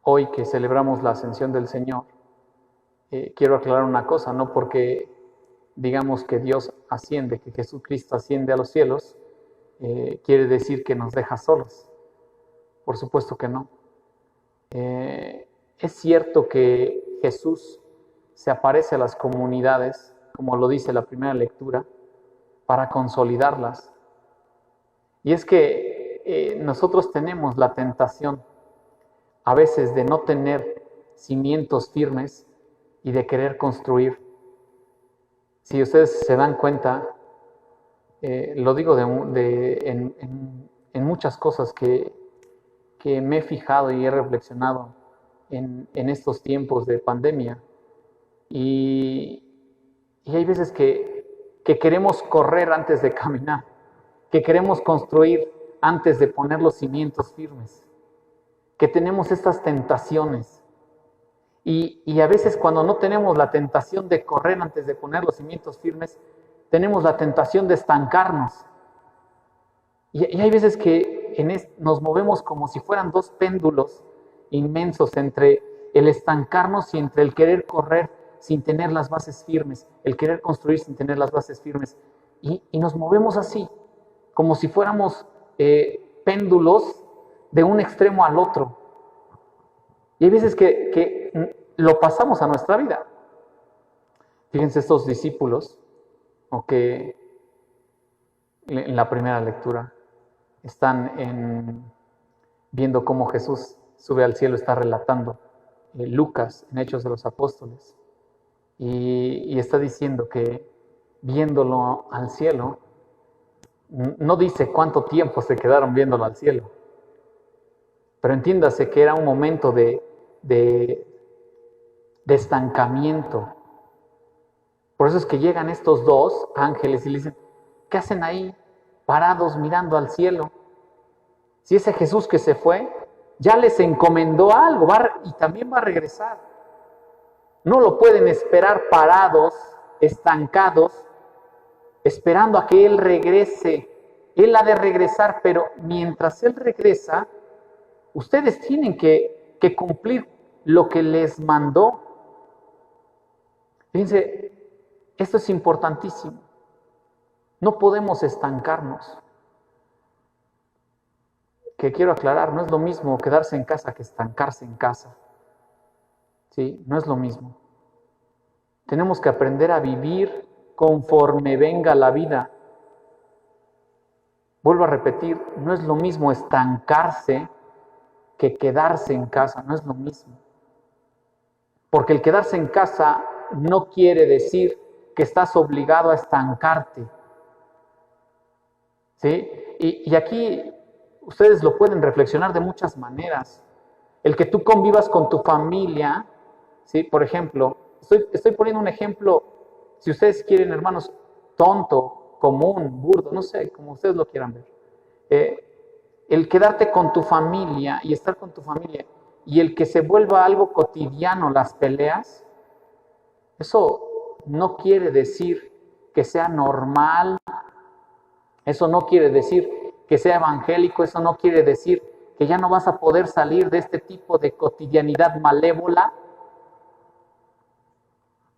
Hoy que celebramos la ascensión del Señor, quiero aclarar una cosa, no porque digamos que Dios asciende, que Jesucristo asciende a los cielos, quiere decir que nos deja solos. Por supuesto que no. Es cierto que Jesús se aparece a las comunidades, como lo dice la primera lectura, para consolidarlas. Y es que nosotros tenemos la tentación a veces de no tener cimientos firmes y de querer construir. Si ustedes se dan cuenta, lo digo en muchas cosas que me he fijado y he reflexionado en estos tiempos de pandemia. Y hay veces que queremos correr antes de caminar, que queremos construir antes de poner los cimientos firmes, que tenemos estas tentaciones. Y a veces cuando no tenemos la tentación de correr antes de poner los cimientos firmes, tenemos la tentación de estancarnos. Y hay veces que nos movemos como si fueran dos péndulos inmensos entre el estancarnos y entre el querer correr sin tener las bases firmes, el querer construir sin tener las bases firmes. Y nos movemos así, como si fuéramos péndulos de un extremo al otro. Y hay veces que lo pasamos a nuestra vida. Fíjense estos discípulos, que en la primera lectura están viendo cómo Jesús sube al cielo, está relatando Lucas en Hechos de los Apóstoles. Y está diciendo que viéndolo al cielo, no dice cuánto tiempo se quedaron viéndolo al cielo, pero entiéndase que era un momento de estancamiento. Por eso es que llegan estos dos ángeles y le dicen, ¿qué hacen ahí parados mirando al cielo? Si ese Jesús que se fue, ya les encomendó algo y también va a regresar. No lo pueden esperar parados, estancados, esperando a que Él regrese. Él ha de regresar, pero mientras Él regresa, ustedes tienen que cumplir lo que les mandó. Fíjense, esto es importantísimo. No podemos estancarnos. Que quiero aclarar, no es lo mismo quedarse en casa que estancarse en casa. ¿Sí? No es lo mismo. Tenemos que aprender a vivir conforme venga la vida. Vuelvo a repetir, no es lo mismo estancarse que quedarse en casa, no es lo mismo. Porque el quedarse en casa no quiere decir que estás obligado a estancarte. ¿Sí? Y aquí ustedes lo pueden reflexionar de muchas maneras. El que tú convivas con tu familia, ¿sí? Por ejemplo, estoy poniendo un ejemplo, si ustedes quieren, hermanos, tonto, común, burdo, no sé, como ustedes lo quieran ver. El quedarte con tu familia y estar con tu familia y el que se vuelva algo cotidiano las peleas, eso no quiere decir que sea normal, eso no quiere decir que sea evangélico, eso no quiere decir que ya no vas a poder salir de este tipo de cotidianidad malévola,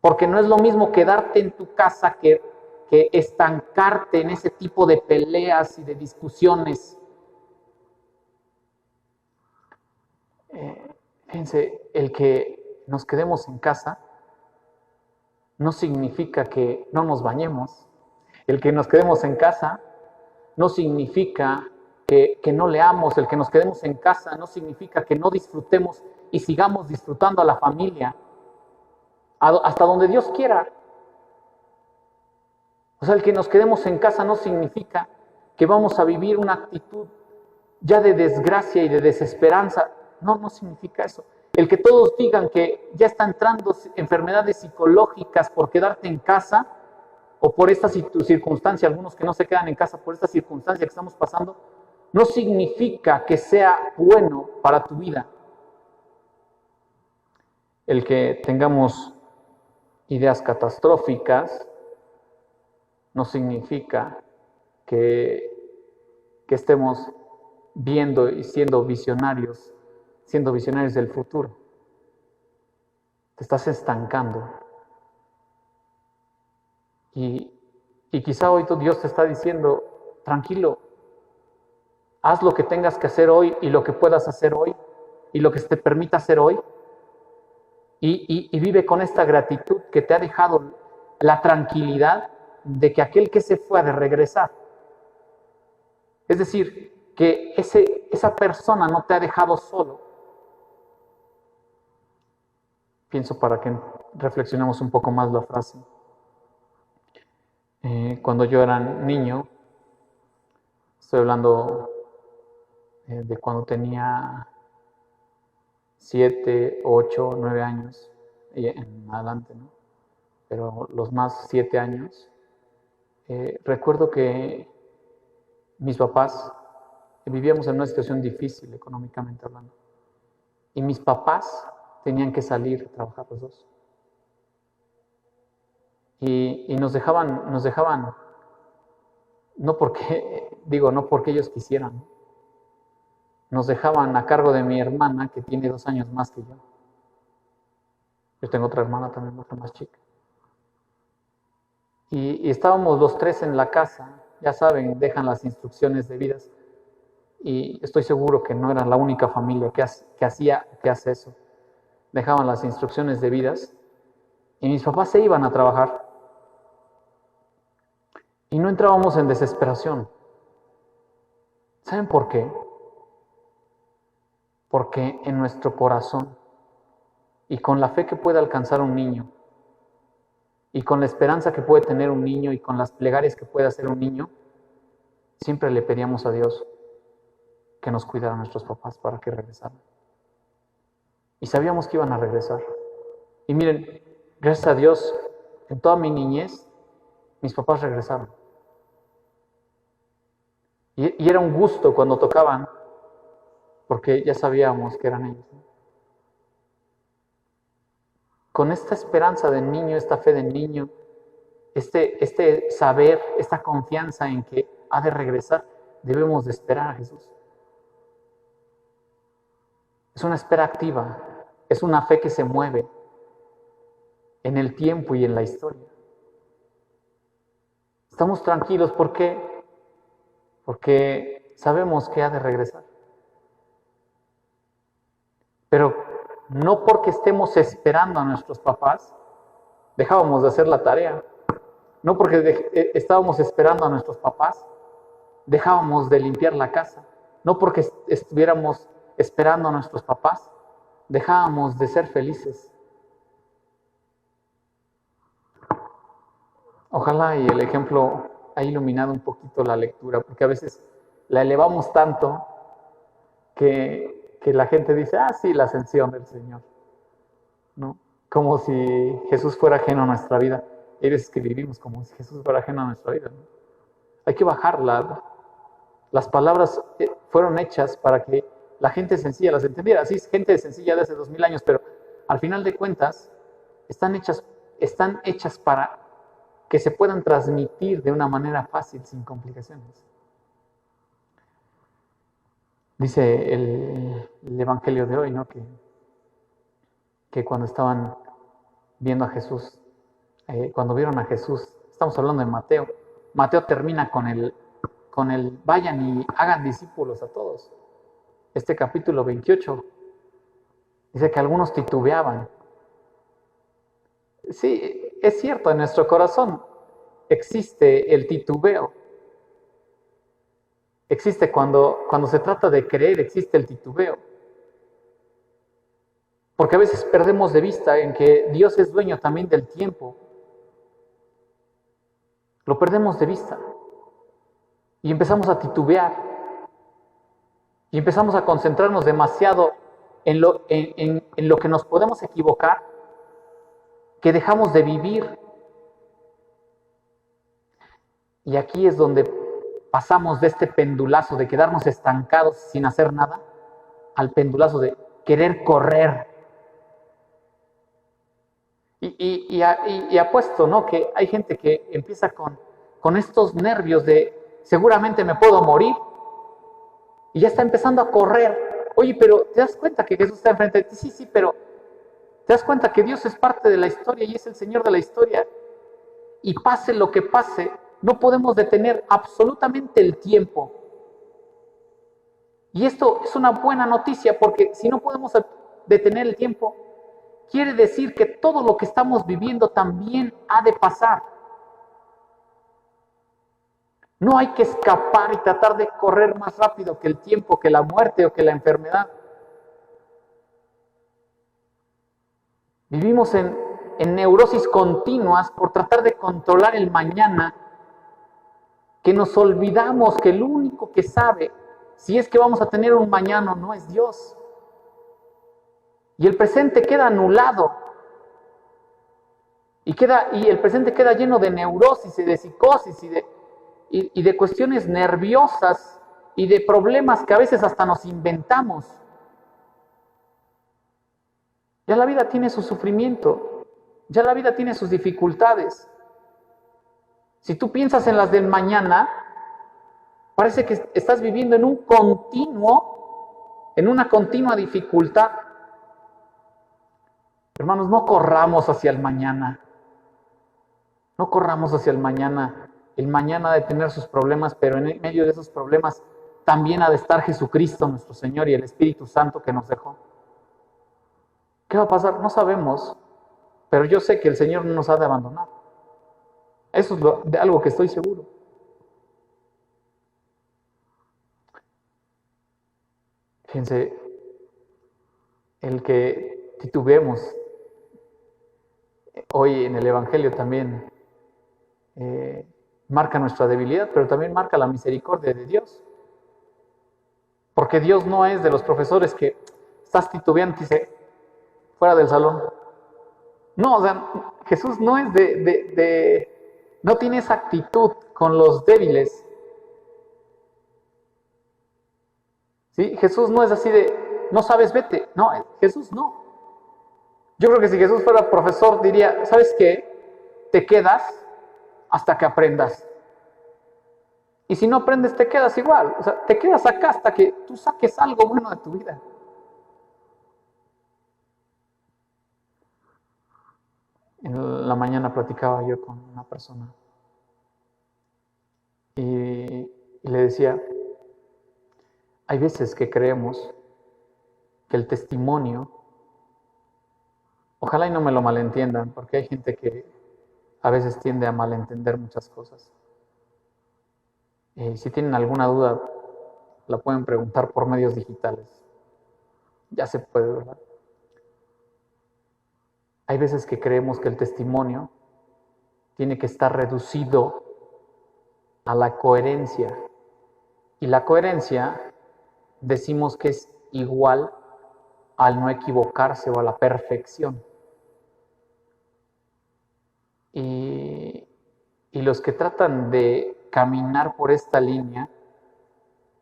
porque no es lo mismo quedarte en tu casa que estancarte en ese tipo de peleas y de discusiones. Fíjense, el que nos quedemos en casa no significa que no nos bañemos. El que nos quedemos en casa no significa que no leamos. El que nos quedemos en casa no significa que no disfrutemos y sigamos disfrutando a la familia hasta donde Dios quiera. O sea, el que nos quedemos en casa no significa que vamos a vivir una actitud ya de desgracia y de desesperanza. No significa eso. El que todos digan que ya están entrando enfermedades psicológicas por quedarte en casa o por esta circunstancia, algunos que no se quedan en casa por esta circunstancia que estamos pasando, no significa que sea bueno para tu vida. El que tengamos ideas catastróficas no significa que estemos viendo y siendo visionarios del futuro. Te estás estancando. Y quizá hoy Dios te está diciendo, tranquilo, haz lo que tengas que hacer hoy y lo que puedas hacer hoy y lo que te permita hacer hoy. Y vive con esta gratitud que te ha dejado la tranquilidad de que aquel que se fue ha de regresar. Es decir, que esa persona no te ha dejado solo. Pienso para que reflexionemos un poco más la frase. Cuando yo era niño, estoy hablando de cuando tenía 7, 8, 9 años y en adelante, ¿no? Pero los más 7 años, recuerdo que mis papás vivíamos en una situación difícil económicamente hablando. Y mis papás tenían que salir a trabajar los dos. Y nos dejaban, no porque ellos quisieran, nos dejaban a cargo de mi hermana, que tiene 2 años más que yo. Yo tengo otra hermana también, otra más chica. Y estábamos los 3 en la casa, ya saben, dejan las instrucciones debidas. Y estoy seguro que no era la única familia que hace eso. Dejaban las instrucciones debidas y mis papás se iban a trabajar. Y no entrábamos en desesperación. ¿Saben por qué? Porque en nuestro corazón y con la fe que puede alcanzar un niño y con la esperanza que puede tener un niño y con las plegarias que puede hacer un niño, siempre le pedíamos a Dios que nos cuidara a nuestros papás para que regresaran. Y sabíamos que iban a regresar. Y miren, gracias a Dios, en toda mi niñez, mis papás regresaron. Y era un gusto cuando tocaban, porque ya sabíamos que eran ellos, ¿no? Con esta esperanza del niño, esta fe del niño, este saber, esta confianza en que ha de regresar, debemos de esperar a Jesús. Es una espera activa, es una fe que se mueve en el tiempo y en la historia. Estamos tranquilos, ¿por qué? Porque sabemos que ha de regresar. Pero no porque estemos esperando a nuestros papás, dejábamos de hacer la tarea. No porque estábamos esperando a nuestros papás, dejábamos de limpiar la casa. No porque estuviéramos esperando a nuestros papás, dejábamos de ser felices. Ojalá y el ejemplo ha iluminado un poquito la lectura, porque a veces la elevamos tanto que la gente dice, sí, la ascensión del Señor, ¿no? Como si Jesús fuera ajeno a nuestra vida. Hay veces que vivimos como si Jesús fuera ajeno a nuestra vida, ¿no? Hay que bajarla. Las palabras fueron hechas para que la gente sencilla las entendiera. Sí, es gente sencilla de hace 2000 años, pero al final de cuentas están hechas para que se puedan transmitir de una manera fácil, sin complicaciones. Dice el Evangelio de hoy, ¿no? Que cuando estaban viendo a Jesús, cuando vieron a Jesús, estamos hablando de Mateo. Mateo termina con el vayan y hagan discípulos a todos. Este capítulo 28 dice que algunos titubeaban. Sí, es cierto, en nuestro corazón existe el titubeo. Existe cuando se trata de creer, existe el titubeo. Porque a veces perdemos de vista en que Dios es dueño también del tiempo. Lo perdemos de vista. Y empezamos a titubear. Y empezamos a concentrarnos demasiado en lo que nos podemos equivocar, que dejamos de vivir. Y aquí es donde pasamos de este pendulazo de quedarnos estancados sin hacer nada, al pendulazo de querer correr. Y apuesto, ¿no? Que hay gente que empieza con estos nervios de seguramente me puedo morir y ya está empezando a correr. Oye, pero ¿te das cuenta que Jesús está enfrente de ti? Sí, sí, pero ¿te das cuenta que Dios es parte de la historia y es el Señor de la historia? Y pase lo que pase, no podemos detener absolutamente el tiempo. Y esto es una buena noticia porque si no podemos detener el tiempo, quiere decir que todo lo que estamos viviendo también ha de pasar. No hay que escapar y tratar de correr más rápido que el tiempo, que la muerte o que la enfermedad. Vivimos en neurosis continuas por tratar de controlar el mañana, que nos olvidamos que el único que sabe si es que vamos a tener un mañana o no es Dios. Y el presente queda anulado. Y el presente queda lleno de neurosis y de psicosis y de cuestiones nerviosas y de problemas que a veces hasta nos inventamos. Ya la vida tiene su sufrimiento, ya la vida tiene sus dificultades. Si tú piensas en las del mañana, parece que estás viviendo en un continuo, en una continua dificultad. Hermanos, no corramos hacia el mañana. No corramos hacia el mañana. El mañana ha de tener sus problemas, pero en medio de esos problemas también ha de estar Jesucristo, nuestro Señor, y el Espíritu Santo que nos dejó. ¿Qué va a pasar? No sabemos, pero yo sé que el Señor no nos ha de abandonar. Eso es de algo que estoy seguro. Fíjense, el que titubeemos hoy en el Evangelio también marca nuestra debilidad, pero también marca la misericordia de Dios. Porque Dios no es de los profesores que estás titubeando y dice, fuera del salón. No, o sea, Jesús no es no tiene esa actitud con los débiles. ¿Sí? Jesús no es así de, no sabes, vete. No, Jesús no. Yo creo que si Jesús fuera profesor diría, ¿sabes qué? Te quedas hasta que aprendas. Y si no aprendes, te quedas igual. O sea, te quedas acá hasta que tú saques algo bueno de tu vida. En la mañana platicaba yo con una persona y le decía, hay veces que creemos que el testimonio, ojalá y no me lo malentiendan, porque hay gente que a veces tiende a malentender muchas cosas. Si tienen alguna duda, la pueden preguntar por medios digitales. Ya se puede, ¿verdad? Hay veces que creemos que el testimonio tiene que estar reducido a la coherencia. Y la coherencia decimos que es igual al no equivocarse o a la perfección. Y los que tratan de caminar por esta línea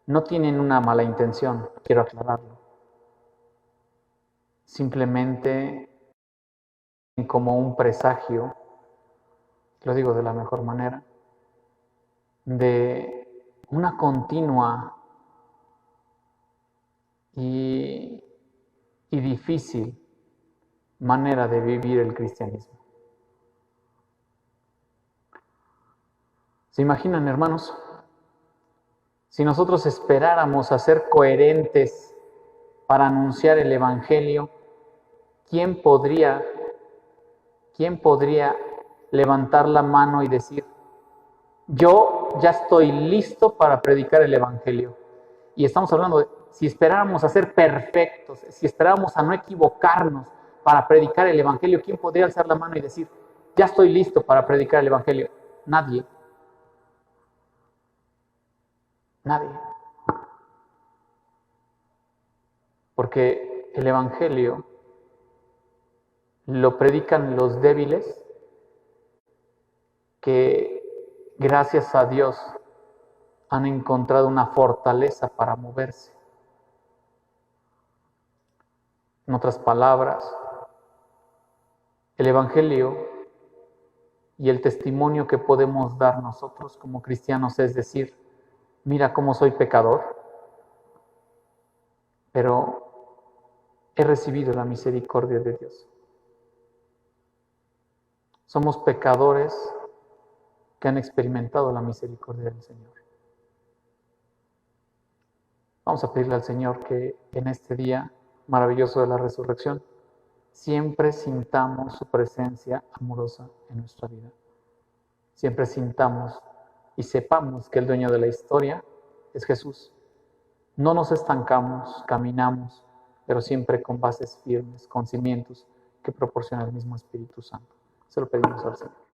no tienen una mala intención, quiero aclararlo. Simplemente como un presagio, lo digo de la mejor manera, de una continua y difícil manera de vivir el cristianismo. ¿Se imaginan, hermanos? Si nosotros esperáramos a ser coherentes para anunciar el Evangelio, ¿quién podría levantar la mano y decir, yo ya estoy listo para predicar el Evangelio? Y estamos hablando de, si esperáramos a ser perfectos, si esperáramos a no equivocarnos para predicar el Evangelio, ¿quién podría alzar la mano y decir, ya estoy listo para predicar el Evangelio? Nadie. Nadie. Porque el Evangelio lo predican los débiles que, gracias a Dios, han encontrado una fortaleza para moverse. En otras palabras, El Evangelio y el testimonio que podemos dar nosotros como cristianos es decir, mira cómo soy pecador, pero he recibido la misericordia de Dios. Somos pecadores que han experimentado la misericordia del Señor. Vamos a pedirle al Señor que en este día maravilloso de la resurrección siempre sintamos su presencia amorosa en nuestra vida. Siempre sintamos y sepamos que el dueño de la historia es Jesús. No nos estancamos, caminamos, pero siempre con bases firmes, con cimientos que proporciona el mismo Espíritu Santo. Se lo pedimos al Señor.